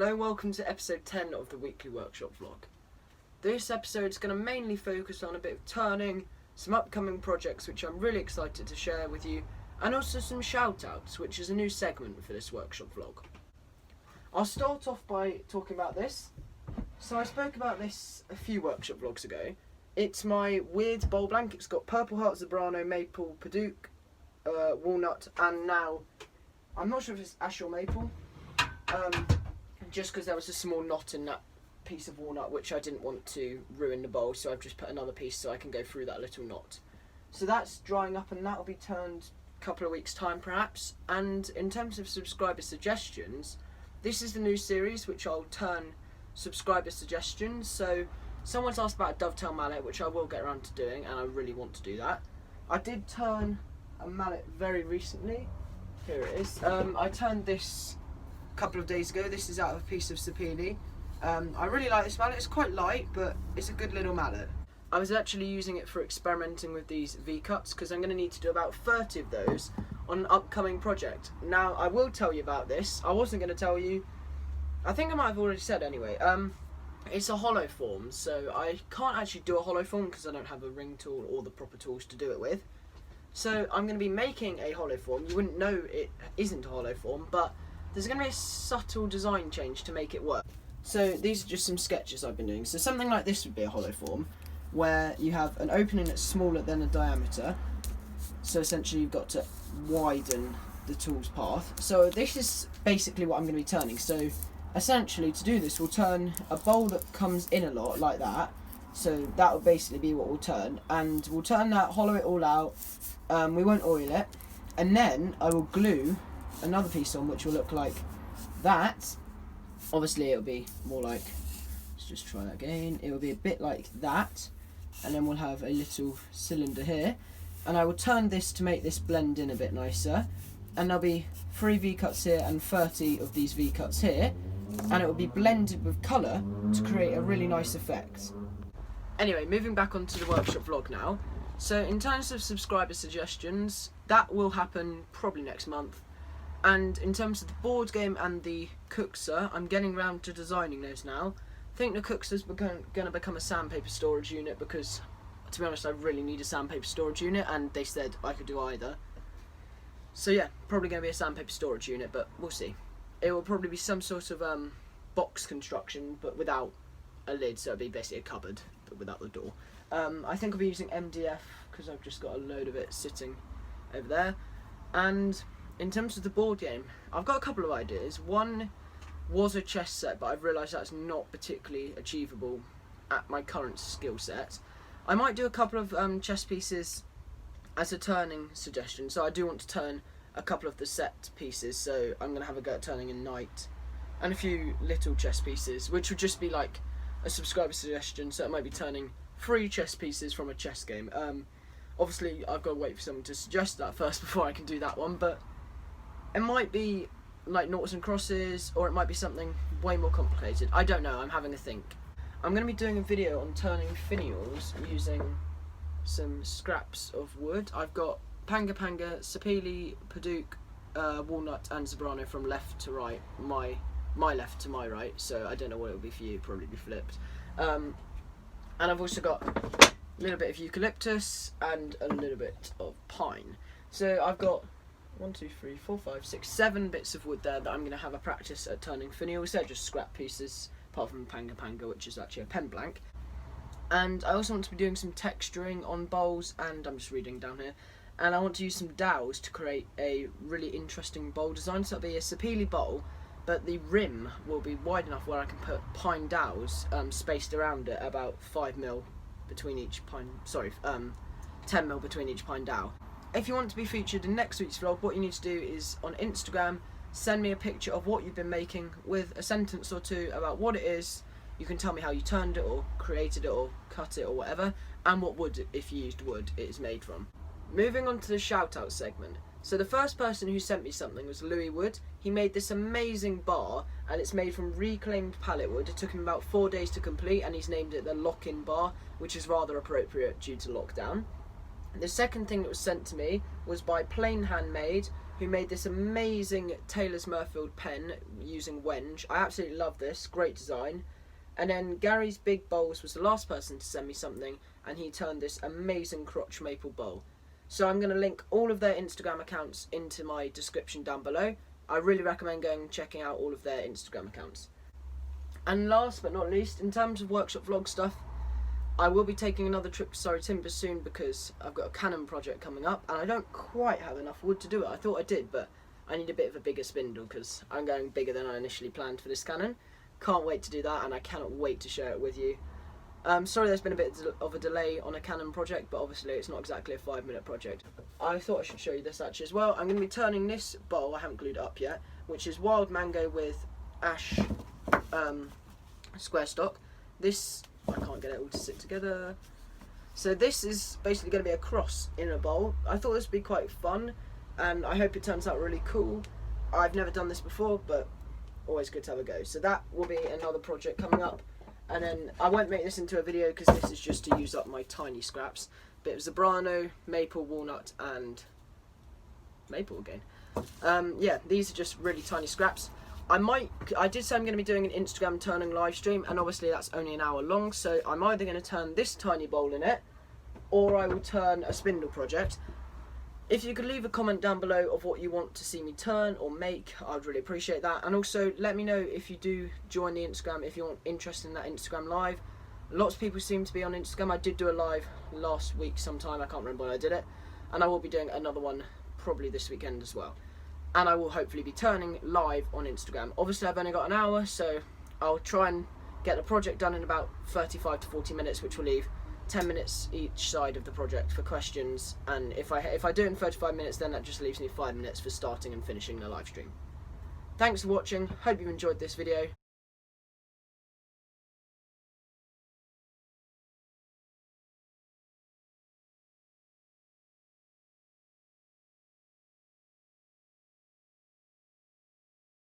Hello, welcome to episode 10 of the weekly workshop vlog. This episode is going to mainly focus on a bit of turning, some upcoming projects which I'm really excited to share with you, and also some shout outs, which is a new segment for this workshop vlog. I'll start off by talking about this. So I spoke about this a few workshop vlogs ago. It's my weird bowl blank. It's got purple heart, zebrano, maple, padauk, walnut, and now I'm not sure if it's ash or maple. Just because there was a small knot in that piece of walnut which I didn't want to ruin the bowl, so I've just put another piece so I can go through that little knot. So that's drying up and that will be turned a couple of weeks time perhaps. And in terms of subscriber suggestions, this is the new series which I'll turn subscriber suggestions. So someone's asked about a Dovetail Mallet, which I will get around to doing, and I really want to do that. I did turn a mallet very recently. Here it is. I turned this a couple of days ago. This is out of a piece of sapele. I really like this mallet. It's quite light, but it's a good little mallet. I was actually using it for experimenting with these V-cuts because I'm going to need to do about 30 of those on an upcoming project. Now, I will tell you about this. I wasn't going to tell you. I think I might have already said anyway. It's a hollow form, so I can't actually do a hollow form because I don't have a ring tool or the proper tools to do it with. So I'm going to be making a hollow form. You wouldn't know it isn't a hollow form, but there's going to be a subtle design change to make it work. So these are just some sketches I've been doing. So something like this would be a hollow form, where you have an opening that's smaller than a diameter. So essentially you've got to widen the tool's path. So this is basically what I'm going to be turning. So essentially to do this, we'll turn a bowl that comes in a lot like that. So that will basically be what we'll turn, and we'll turn that, hollow it all out. We won't oil it, and then I will glue another piece on which will look like that. Obviously it'll be more like, let's just try that again, it will be a bit like that, and then we'll have a little cylinder here, and I will turn this to make this blend in a bit nicer, and there'll be 3 V-cuts here and 30 of these V-cuts here, and it will be blended with colour to create a really nice effect. Anyway, moving back onto the workshop vlog now. So in terms of subscriber suggestions, that will happen probably next month. And in terms of the board game and the cookser, I'm getting around to designing those now. I think the cookser's going to become a sandpaper storage unit because, to be honest, I really need a sandpaper storage unit, and they said I could do either. So yeah, probably going to be a sandpaper storage unit, but we'll see. It will probably be some sort of box construction, but without a lid, so it'll be basically a cupboard, but without the door. I think I'll be using MDF because I've just got a load of it sitting over there. And in terms of the board game, I've got a couple of ideas. One was a chess set, but I've realised that's not particularly achievable at my current skill set. I might do a couple of chess pieces as a turning suggestion. So I do want to turn a couple of the set pieces, so I'm going to have a go at turning a knight and a few little chess pieces, which would just be like a subscriber suggestion. So it might be turning 3 chess pieces from a chess game. Obviously I've got to wait for someone to suggest that first before I can do that one, but it might be like noughts and crosses, or it might be something way more complicated. I don't know, I'm having a think. I'm going to be doing a video on turning finials using some scraps of wood. I've got panga, sapele, padauk, walnut and zebrano from left to right, my left to my right, so I don't know what it will be for you, probably be flipped. And I've also got a little bit of eucalyptus and a little bit of pine. So I've got 1, 2, 3, 4, 5, 6, 7 bits of wood there that I'm going to have a practice at turning finials. They're just scrap pieces, apart from panga, which is actually a pen blank. And I also want to be doing some texturing on bowls, and I'm just reading down here. And I want to use some dowels to create a really interesting bowl design. So it'll be a sapele bowl, but the rim will be wide enough where I can put pine dowels spaced around it, about 5mm between each pine, 10mm between each pine dowel. If you want to be featured in next week's vlog, what you need to do is on Instagram, send me a picture of what you've been making with a sentence or two about what it is. You can tell me how you turned it or created it or cut it or whatever, and what wood, if you used wood, it is made from. Moving on to the shout out segment. So the first person who sent me something was Louis Wood. He made this amazing bar, and it's made from reclaimed pallet wood. It took him about 4 days to complete, and he's named it the Lock-In Bar, which is rather appropriate due to lockdown. The second thing that was sent to me was by Plain Handmade, who made this amazing Taylor's Murfield pen using wenge. I absolutely love this, great design. And then Gary's Big Bowls was the last person to send me something, and he turned this amazing crotch maple bowl. So I'm going to link all of their Instagram accounts into my description down below. I really recommend going and checking out all of their Instagram accounts. And last but not least, in terms of workshop vlog stuff, I will be taking another trip to Surrey Timber soon because I've got a cannon project coming up and I don't quite have enough wood to do it. I thought I did, but I need a bit of a bigger spindle because I'm going bigger than I initially planned for this cannon. Can't wait to do that, and I cannot wait to share it with you. Sorry there's been a bit of a delay on a cannon project, but obviously it's not exactly a 5-minute project. I thought I should show you this actually as well. I'm going to be turning this bowl, I haven't glued it up yet, which is wild mango with ash square stock. This, I can't get it all to sit together. So this is basically going to be a cross in a bowl. I thought this would be quite fun, and I hope it turns out really cool. I've never done this before, but always good to have a go. So that will be another project coming up. And then I won't make this into a video because this is just to use up my tiny scraps. Bit of zebrano, maple, walnut, and maple again. Yeah, these are just really tiny scraps. I did say I'm going to be doing an Instagram turning live stream, and obviously that's only an hour long, so I'm either going to turn this tiny bowl in it, or I will turn a spindle project. If you could leave a comment down below of what you want to see me turn or make, I'd really appreciate that. And also let me know if you do join the Instagram, if you're interested in that Instagram live. Lots of people seem to be on Instagram. I did do a live last week sometime, I can't remember when I did it. And I will be doing another one probably this weekend as well. And I will hopefully be turning live on Instagram. Obviously I've only got an hour, so I'll try and get the project done in about 35 to 40 minutes, which will leave 10 minutes each side of the project for questions, and if I do it in 35 minutes, then that just leaves me 5 minutes for starting and finishing the live stream. Thanks for watching, hope you enjoyed this video.